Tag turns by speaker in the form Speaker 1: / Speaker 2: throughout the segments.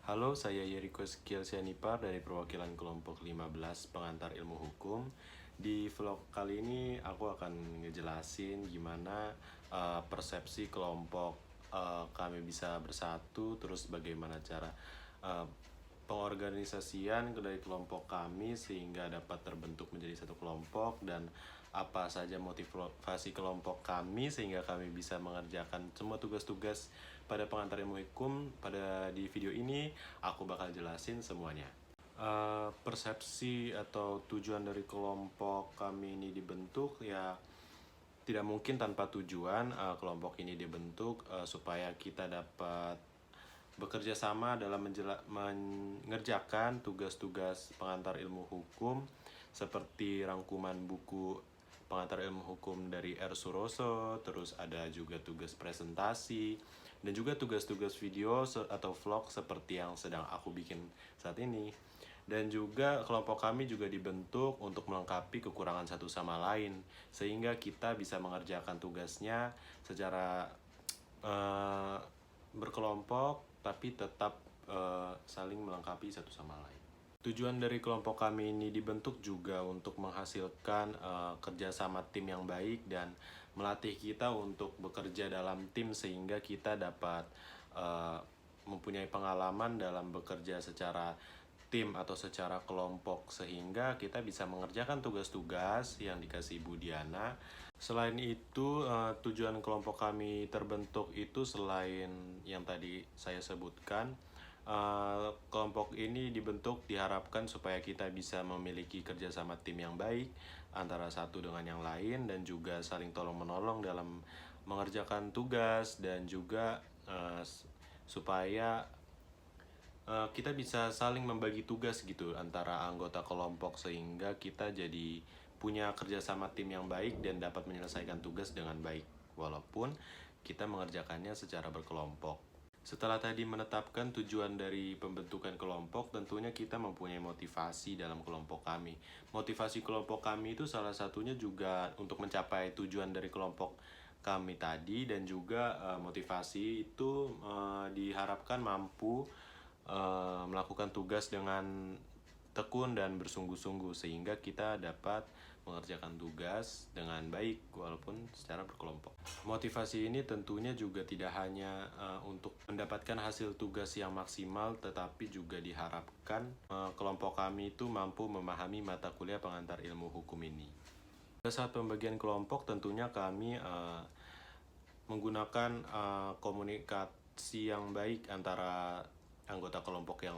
Speaker 1: Halo, saya Yeriko Skielsianipar dari perwakilan kelompok 15 pengantar ilmu hukum. Di vlog kali ini aku akan ngejelasin gimana persepsi kelompok kami bisa bersatu, terus bagaimana cara uh, pengorganisasian dari kelompok kami sehingga dapat terbentuk menjadi satu kelompok, dan apa saja motivasi kelompok kami sehingga kami bisa mengerjakan semua tugas-tugas pada pengantar ilmu hukum. Di video ini aku bakal jelasin semuanya. Persepsi atau tujuan dari kelompok kami ini dibentuk, ya tidak mungkin tanpa tujuan. Kelompok ini dibentuk supaya kita dapat bekerja sama dalam mengerjakan tugas-tugas pengantar ilmu hukum, seperti rangkuman buku pengantar ilmu hukum dari R. Suroso, terus ada juga tugas presentasi, dan juga tugas-tugas video atau vlog seperti yang sedang aku bikin saat ini. Dan juga kelompok kami juga dibentuk untuk melengkapi kekurangan satu sama lain, sehingga kita bisa mengerjakan tugasnya secara berkelompok tapi tetap saling melengkapi satu sama lain. Tujuan dari kelompok kami ini dibentuk juga untuk menghasilkan kerjasama tim yang baik dan melatih kita untuk bekerja dalam tim, sehingga kita dapat mempunyai pengalaman dalam bekerja secara tim atau secara kelompok, sehingga kita bisa mengerjakan tugas-tugas yang dikasih Bu Diana. Selain itu, tujuan kelompok kami terbentuk itu selain yang tadi saya sebutkan, kelompok ini dibentuk diharapkan supaya kita bisa memiliki kerjasama tim yang baik antara satu dengan yang lain, dan juga saling tolong-menolong dalam mengerjakan tugas, dan juga supaya kita bisa saling membagi tugas gitu antara anggota kelompok, sehingga kita jadi punya kerjasama tim yang baik dan dapat menyelesaikan tugas dengan baik walaupun kita mengerjakannya secara berkelompok. Setelah tadi menetapkan tujuan dari pembentukan kelompok, tentunya kita mempunyai motivasi dalam kelompok kami. Motivasi kelompok kami itu salah satunya juga untuk mencapai tujuan dari kelompok kami tadi, dan juga motivasi itu diharapkan mampu melakukan tugas dengan tekun dan bersungguh-sungguh, sehingga kita dapat mengerjakan tugas dengan baik walaupun secara berkelompok. Motivasi ini tentunya juga tidak hanya untuk mendapatkan hasil tugas yang maksimal, tetapi juga diharapkan kelompok kami itu mampu memahami mata kuliah pengantar ilmu hukum ini. Pada saat pembagian kelompok, tentunya kami menggunakan komunikasi yang baik antara anggota kelompok yang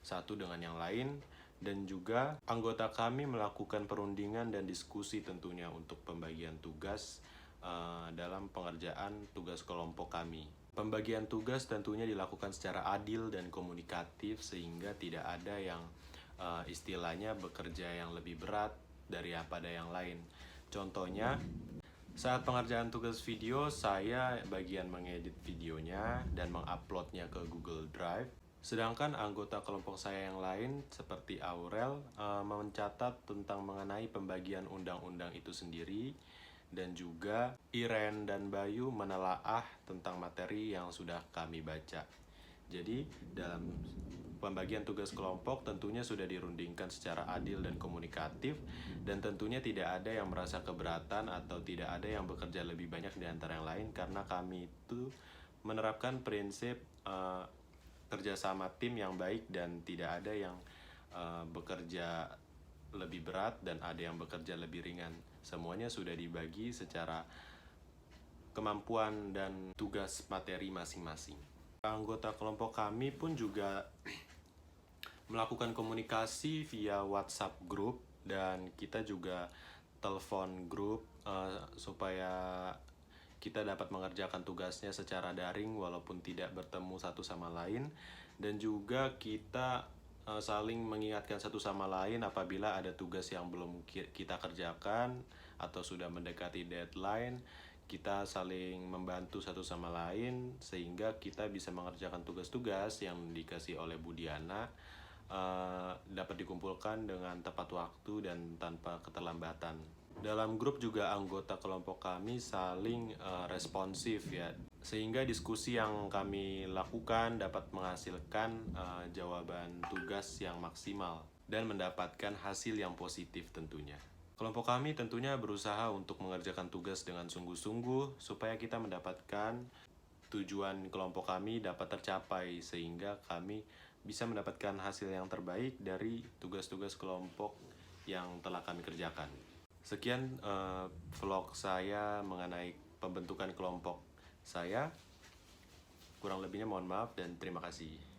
Speaker 1: satu dengan yang lain, dan juga anggota kami melakukan perundingan dan diskusi tentunya untuk pembagian tugas dalam pengerjaan tugas kelompok kami. Pembagian tugas tentunya dilakukan secara adil dan komunikatif, sehingga tidak ada yang istilahnya bekerja yang lebih berat daripada yang lain. Contohnya, saat pengerjaan tugas video, saya bagian mengedit videonya dan menguploadnya ke Google Drive. Sedangkan anggota kelompok saya yang lain seperti Aurel mencatat tentang mengenai pembagian undang-undang itu sendiri, dan juga Iren dan Bayu menelaah tentang materi yang sudah kami baca. Jadi dalam pembagian tugas kelompok tentunya sudah dirundingkan secara adil dan komunikatif, dan tentunya tidak ada yang merasa keberatan atau tidak ada yang bekerja lebih banyak di antara yang lain, karena kami itu menerapkan prinsip kerjasama tim yang baik, dan tidak ada yang bekerja lebih berat dan ada yang bekerja lebih ringan. Semuanya sudah dibagi secara kemampuan dan tugas materi masing-masing. Anggota kelompok kami pun juga melakukan komunikasi via WhatsApp group, dan kita juga telepon grup supaya kita dapat mengerjakan tugasnya secara daring walaupun tidak bertemu satu sama lain, dan juga kita saling mengingatkan satu sama lain apabila ada tugas yang belum kita kerjakan atau sudah mendekati deadline. Kita saling membantu satu sama lain sehingga kita bisa mengerjakan tugas-tugas yang dikasih oleh Bu Diana dapat dikumpulkan dengan tepat waktu dan tanpa keterlambatan. Dalam grup juga anggota kelompok kami saling responsif ya. Sehingga diskusi yang kami lakukan dapat menghasilkan jawaban tugas yang maksimal dan mendapatkan hasil yang positif tentunya. Kelompok kami tentunya berusaha untuk mengerjakan tugas dengan sungguh-sungguh supaya kita mendapatkan tujuan kelompok kami dapat tercapai sehingga kami bisa mendapatkan hasil yang terbaik dari tugas-tugas kelompok yang telah kami kerjakan. Sekian vlog saya mengenai pembentukan kelompok saya. Kurang lebihnya mohon maaf dan terima kasih.